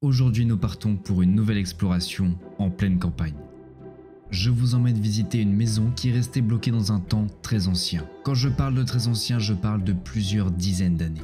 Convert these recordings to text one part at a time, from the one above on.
Aujourd'hui, nous partons pour une nouvelle exploration en pleine campagne. Je vous emmène visiter une maison qui est restée bloquée dans un temps très ancien. Quand je parle de très ancien, je parle de plusieurs dizaines d'années.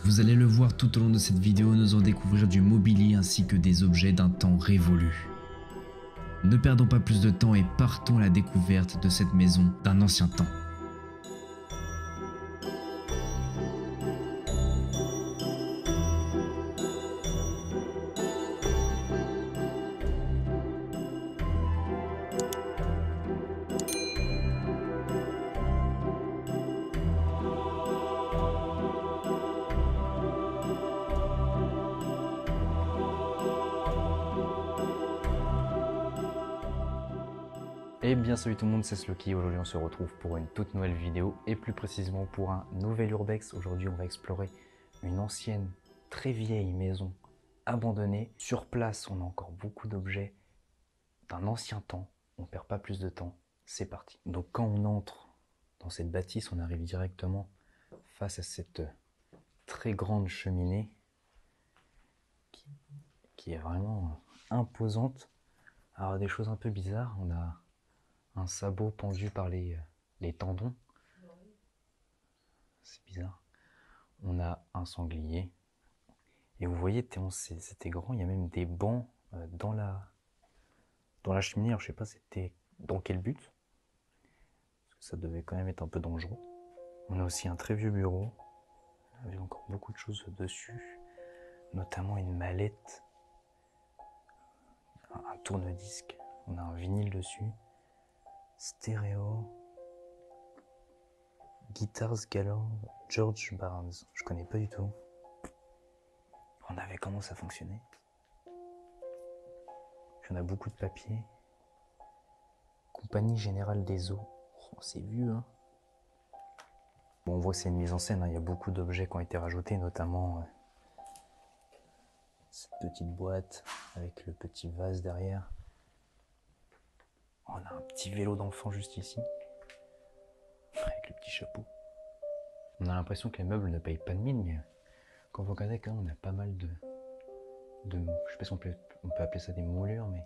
Vous allez le voir tout au long de cette vidéo, nous allons découvrir du mobilier ainsi que des objets d'un temps révolu. Ne perdons pas plus de temps et partons à la découverte de cette maison d'un ancien temps. Et bien salut tout le monde, c'est Sloky. Aujourd'hui on se retrouve pour une toute nouvelle vidéo et plus précisément pour un nouvel urbex. Aujourd'hui on va explorer une ancienne, très vieille maison abandonnée. Sur place on a encore beaucoup d'objets d'un ancien temps. On perd pas plus de temps, c'est parti. Donc quand on entre dans cette bâtisse, on arrive directement face à cette très grande cheminée qui est vraiment imposante. Alors des choses un peu bizarres, on a un sabot pendu par les tendons. C'est bizarre. On a un sanglier. Et vous voyez, c'était grand. Il y a même des bancs dans la cheminée. Alors, je sais pas c'était dans quel but. Parce que ça devait quand même être un peu dangereux. On a aussi un très vieux bureau. Avec encore beaucoup de choses dessus. Notamment une mallette. Un tourne-disque. On a un vinyle dessus. Stéréo. Guitars Galore, George Barnes. Je connais pas du tout. On avait comment ça fonctionnait. Puis on a beaucoup de papier. Compagnie Générale des Eaux. Oh, c'est vieux, hein. Bon, on voit que c'est une mise en scène, hein. Il y a beaucoup d'objets qui ont été rajoutés, notamment cette petite boîte avec le petit vase derrière. On a un petit vélo d'enfant juste ici, avec le petit chapeau. On a l'impression que les meubles ne payent pas de mine, mais quand vous regardez, quand même, on a pas mal de je sais pas si on peut appeler ça des moulures, mais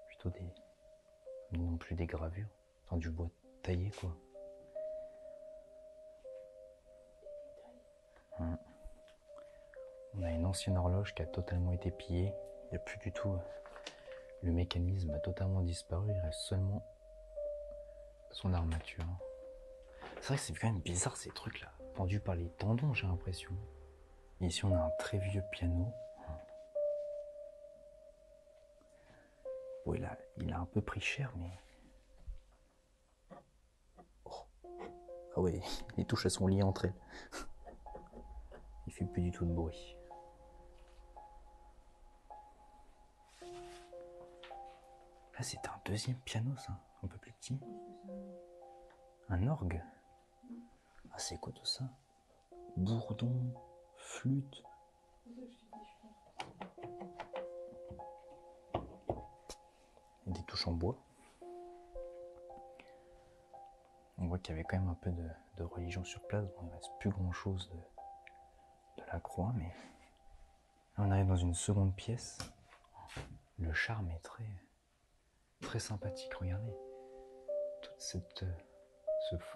plutôt non plus des gravures, enfin du bois taillé quoi. On a une ancienne horloge qui a totalement été pillée, il n'y a plus du tout, le mécanisme a totalement disparu, il reste seulement son armature. C'est vrai que c'est quand même bizarre ces trucs là, pendus par les tendons j'ai l'impression. Ici on a un très vieux piano. Bon, il a un peu pris cher, mais... Oh. Ah ouais, les touches elles sont liées entre elles. Il fait plus du tout de bruit. Là c'était un deuxième piano ça, un peu plus petit. Un orgue. Ah c'est quoi tout ça? Bourdon, flûte. Et des touches en bois. On voit qu'il y avait quand même un peu de religion sur place. Bon, il ne reste plus grand chose de la croix, mais là on arrive dans une seconde pièce. Le charme est très sympathique, regardez. Toute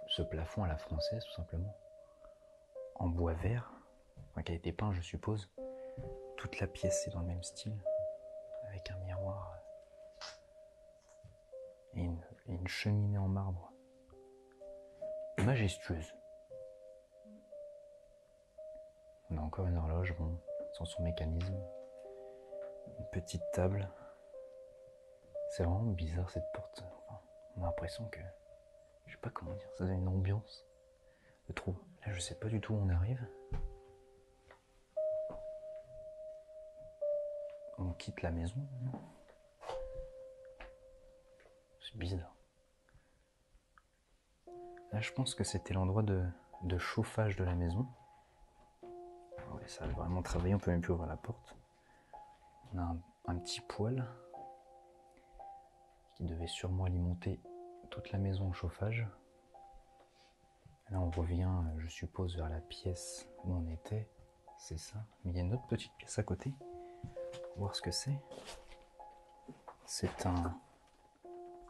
ce plafond à la française, tout simplement. En bois vert, enfin, qui a été peint, je suppose. Toute la pièce est dans le même style, avec un miroir et une cheminée en marbre majestueuse. On a encore une horloge, bon, sans son mécanisme. Une petite table. C'est vraiment bizarre cette porte. Enfin, on a l'impression que, je sais pas comment dire, ça donne une ambiance. Je trouve. Là, je sais pas du tout où on arrive. On quitte la maison. C'est bizarre. Là, je pense que c'était l'endroit de chauffage de la maison. Ouais, ça a vraiment travaillé, on peut même plus ouvrir la porte. On a un petit poêle qui devait sûrement alimenter toute la maison au chauffage. Là, on revient, je suppose, vers la pièce où on était. C'est ça. Mais il y a une autre petite pièce à côté. voir ce que c'est. C'est un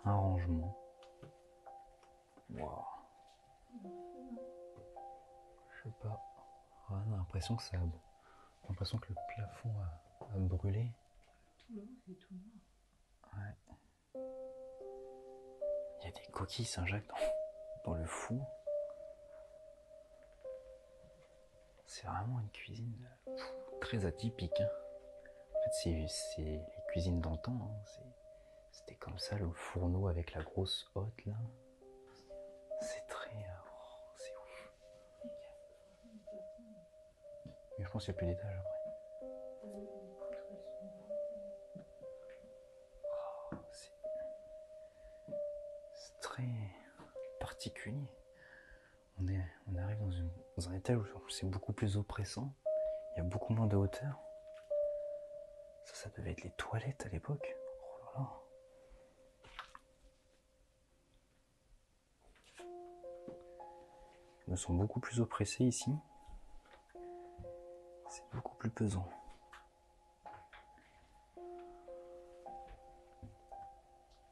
rangement. Waouh. Je sais pas. On a l'impression que le plafond a brûlé. C'est tout noir. Ouais. Il y a des coquilles Saint-Jacques dans le fou. C'est vraiment une cuisine très atypique. Hein. En fait, c'est les cuisines d'antan. Hein. C'était comme ça, le fourneau avec la grosse hotte là. C'est très... c'est ouf. Mais je pense qu'il n'y a plus d'étage après. C'est très particulier. On arrive dans un étage où c'est beaucoup plus oppressant. Il y a beaucoup moins de hauteur. Ça devait être les toilettes à l'époque. Oh là là. Ils me sont beaucoup plus oppressés ici. C'est beaucoup plus pesant.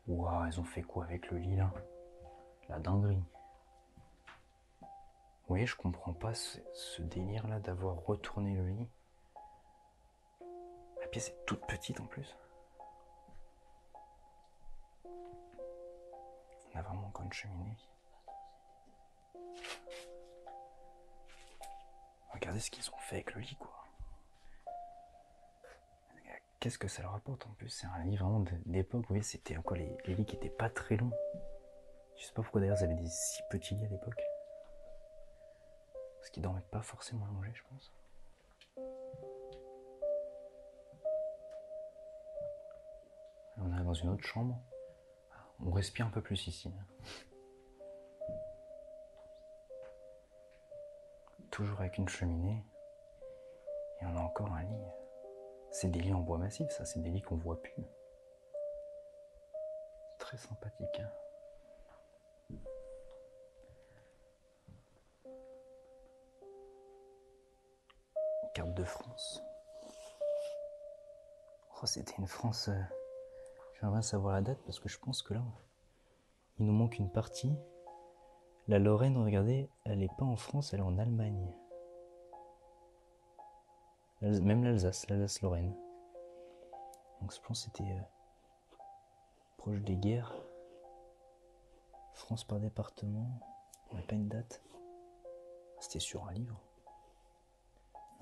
Waouh, ils ont fait quoi avec le lit là? La dinguerie. Vous voyez, je comprends pas ce délire là d'avoir retourné le lit. La pièce est toute petite en plus. On a vraiment encore une cheminée. Regardez ce qu'ils ont fait avec le lit, quoi. Qu'est-ce que ça leur apporte en plus? C'est un lit vraiment d'époque. Vous voyez, c'était encore les lits qui étaient pas très longs. Je sais pas pourquoi d'ailleurs ils avaient des si petits lits à l'époque. Parce qu'ils dormaient pas forcément allongés, je pense. On arrive dans une autre chambre. On respire un peu plus ici. Toujours avec une cheminée. Et on a encore un lit. C'est des lits en bois massif, ça. C'est des lits qu'on voit plus. Très sympathique. Hein. Carte de France. Oh, c'était une France... J'aimerais savoir la date parce que je pense que là, il nous manque une partie. La Lorraine, regardez, elle n'est pas en France, elle est en Allemagne. Même l'Alsace-Lorraine. Donc je pense que c'était proche des guerres. France par département. On n'a pas une date. C'était sur un livre.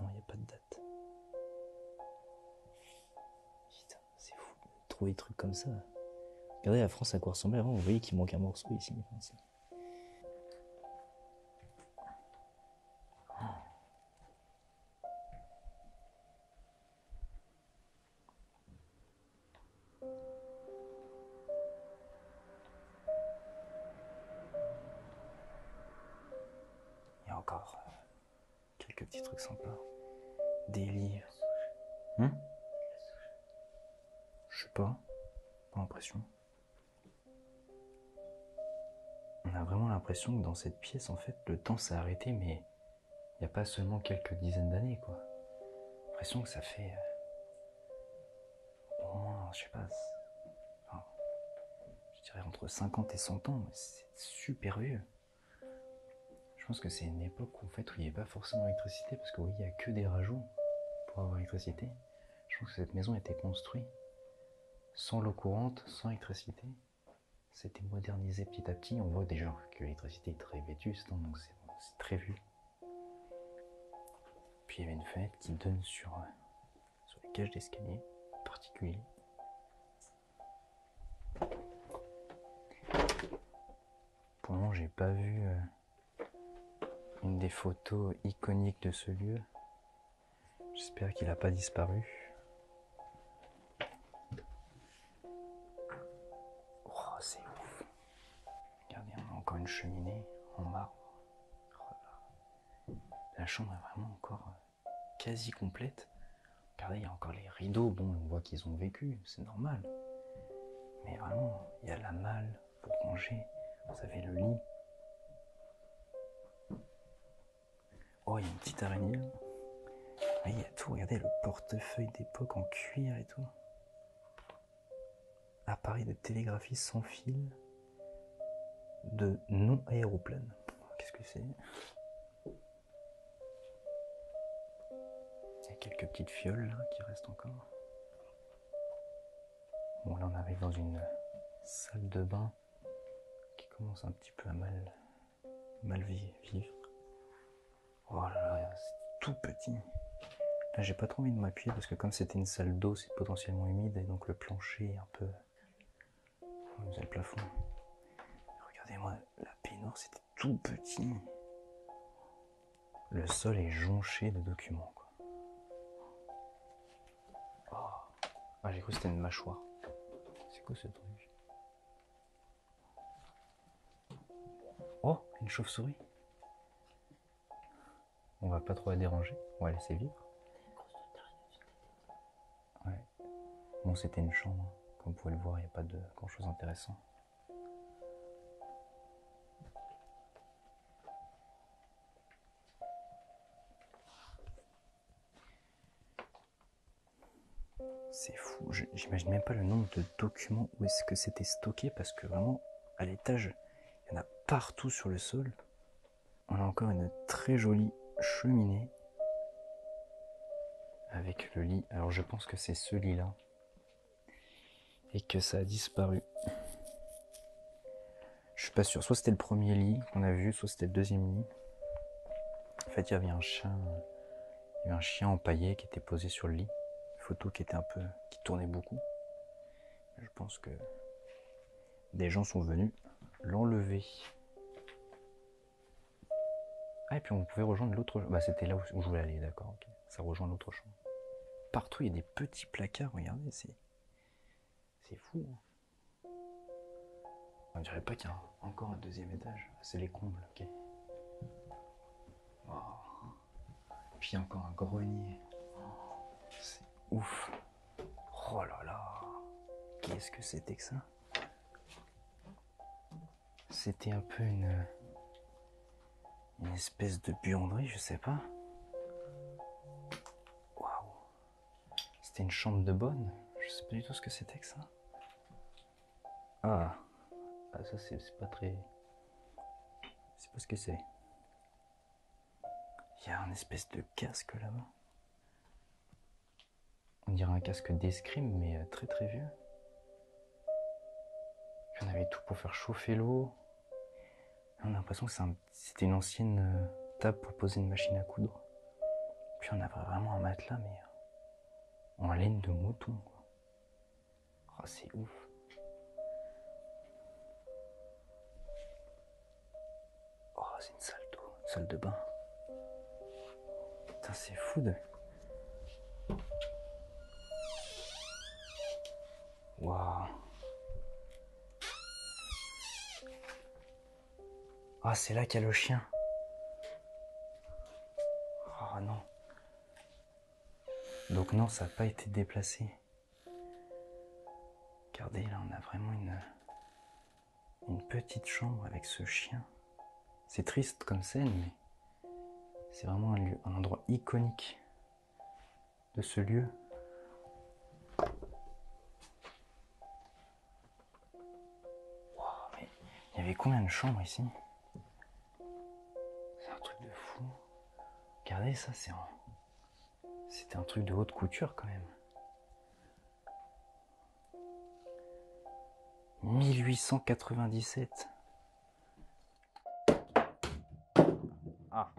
Non, il n'y a pas de date. Putain, c'est fou de trouver des trucs comme ça. Regardez la France à quoi ressemblait avant. Vous voyez qu'il manque un morceau ici. Il y a encore quelques petits trucs sympas. Des livres. Je sais pas. Pas l'impression. On a vraiment l'impression que dans cette pièce, en fait, le temps s'est arrêté, mais il n'y a pas seulement quelques dizaines d'années, quoi. J'ai l'impression que ça fait au moins, je sais pas, enfin, je dirais entre 50 et 100 ans, mais c'est super vieux. Je pense que c'est une époque où, en fait, où il n'y avait pas forcément d'électricité, parce que oui, il n'y a que des rajouts pour avoir l'électricité. Je pense que cette maison a été construite sans l'eau courante, sans électricité. C'était modernisé petit à petit. On voit déjà que l'électricité est très vétuste, hein, donc c'est très vieux. Puis il y avait une fenêtre qui donne sur les cages d'escalier particuliers. Pour le moment, j'ai pas vu une des photos iconiques de ce lieu. J'espère qu'il n'a pas disparu. Oh, c'est ouf. Regardez, on a encore une cheminée en marbre. Oh là. La chambre est vraiment encore quasi complète. Regardez, il y a encore les rideaux. Bon, on voit qu'ils ont vécu, c'est normal. Mais vraiment, il y a la malle pour ranger. Vous avez le lit. Oh, il y a une petite araignée Ah, il y a tout, regardez le portefeuille d'époque en cuir et tout. Appareil de télégraphie sans fil de non-aéroplane. Qu'est-ce que c'est? Il y a quelques petites fioles là, qui restent encore. Bon, là on arrive dans une salle de bain qui commence un petit peu à mal vivre. Oh là là, c'est tout petit. Là j'ai pas trop envie de m'appuyer parce que comme c'était une salle d'eau, c'est potentiellement humide et donc le plancher est un peu... le plafond. Regardez-moi, la baignoire c'était tout petit. Le sol est jonché de documents, quoi. Oh. Ah, j'ai cru que c'était une mâchoire. C'est quoi ce truc? Oh, une chauve-souris. On va pas trop la déranger, on va laisser vivre. Ouais. Bon, c'était une chambre. Comme vous pouvez le voir, il n'y a pas de grand-chose d'intéressant. C'est fou, j'imagine même pas le nombre de documents où est-ce que c'était stocké parce que vraiment, à l'étage, il y en a partout sur le sol. On a encore une très jolie cheminée avec le lit. Alors je pense que c'est ce lit-là et que ça a disparu. Je suis pas sûr, soit c'était le premier lit qu'on a vu, soit c'était le deuxième lit. En fait, il y avait un chien empaillé qui était posé sur le lit. Photo qui était qui tournait beaucoup. Je pense que des gens sont venus l'enlever. Ah, et puis on pouvait rejoindre l'autre. Bah, c'était là où je voulais aller, d'accord. Okay. Ça rejoint l'autre chambre. Partout, il y a des petits placards, regardez, c'est fou. Hein. On dirait pas qu'il y a encore un deuxième étage. C'est les combles, ok. Oh. Puis il y a encore un grenier. C'est ouf. Oh là là. Qu'est-ce que c'était que ça? C'était un peu une espèce de buanderie, je sais pas. Waouh. C'était une chambre de bonne. Je sais pas du tout ce que c'était que ça. Ah, ça c'est pas très... Je sais pas ce que c'est. Il y a un espèce de casque là-bas. On dirait un casque d'escrime, mais très très vieux. Puis on avait tout pour faire chauffer l'eau. On a l'impression que c'était une ancienne table pour poser une machine à coudre. Puis on avait vraiment un matelas, mais en laine de mouton. Oh, c'est ouf. Oh, c'est une salle d'eau, une salle de bain. Putain, c'est fou de... Waouh. Ah, c'est là qu'il y a le chien. Oh non. Donc non, ça n'a pas été déplacé. Regardez, là, on a vraiment une petite chambre avec ce chien. C'est triste comme scène, mais c'est vraiment un endroit iconique de ce lieu. Wow, mais il y avait combien de chambres ici? C'est un truc de fou. Regardez ça, c'était un truc de haute couture quand même. 1897. Ah.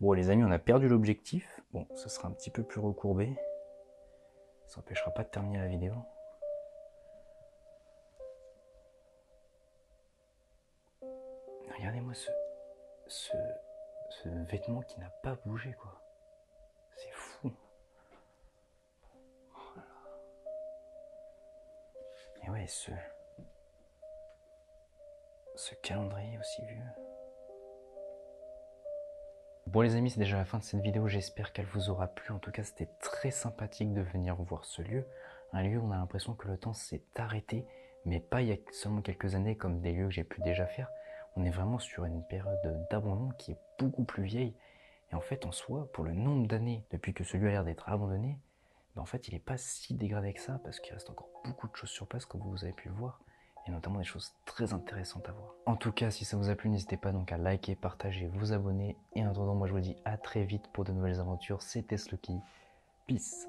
Bon les amis, on a perdu l'objectif. Bon, ça sera un petit peu plus recourbé. Ça n'empêchera pas de terminer la vidéo. Regardez-moi ce vêtement qui n'a pas bougé, quoi. C'est fou. Oh là là. Et ouais, ce calendrier aussi vieux. Bon les amis, c'est déjà la fin de cette vidéo, j'espère qu'elle vous aura plu. En tout cas, c'était très sympathique de venir voir ce lieu. Un lieu où on a l'impression que le temps s'est arrêté, mais pas il y a seulement quelques années comme des lieux que j'ai pu déjà faire. On est vraiment sur une période d'abandon qui est beaucoup plus vieille. Et Et en fait, en soi, pour le nombre d'années depuis que celui a l'air d'être abandonné, ben en fait, il n'est pas si dégradé que ça, parce qu'il reste encore beaucoup de choses sur place, comme vous avez pu le voir, et notamment des choses très intéressantes à voir. En tout cas, si ça vous a plu, n'hésitez pas donc à liker, partager, vous abonner, et en attendant, moi je vous dis à très vite pour de nouvelles aventures. C'était Sluky, peace.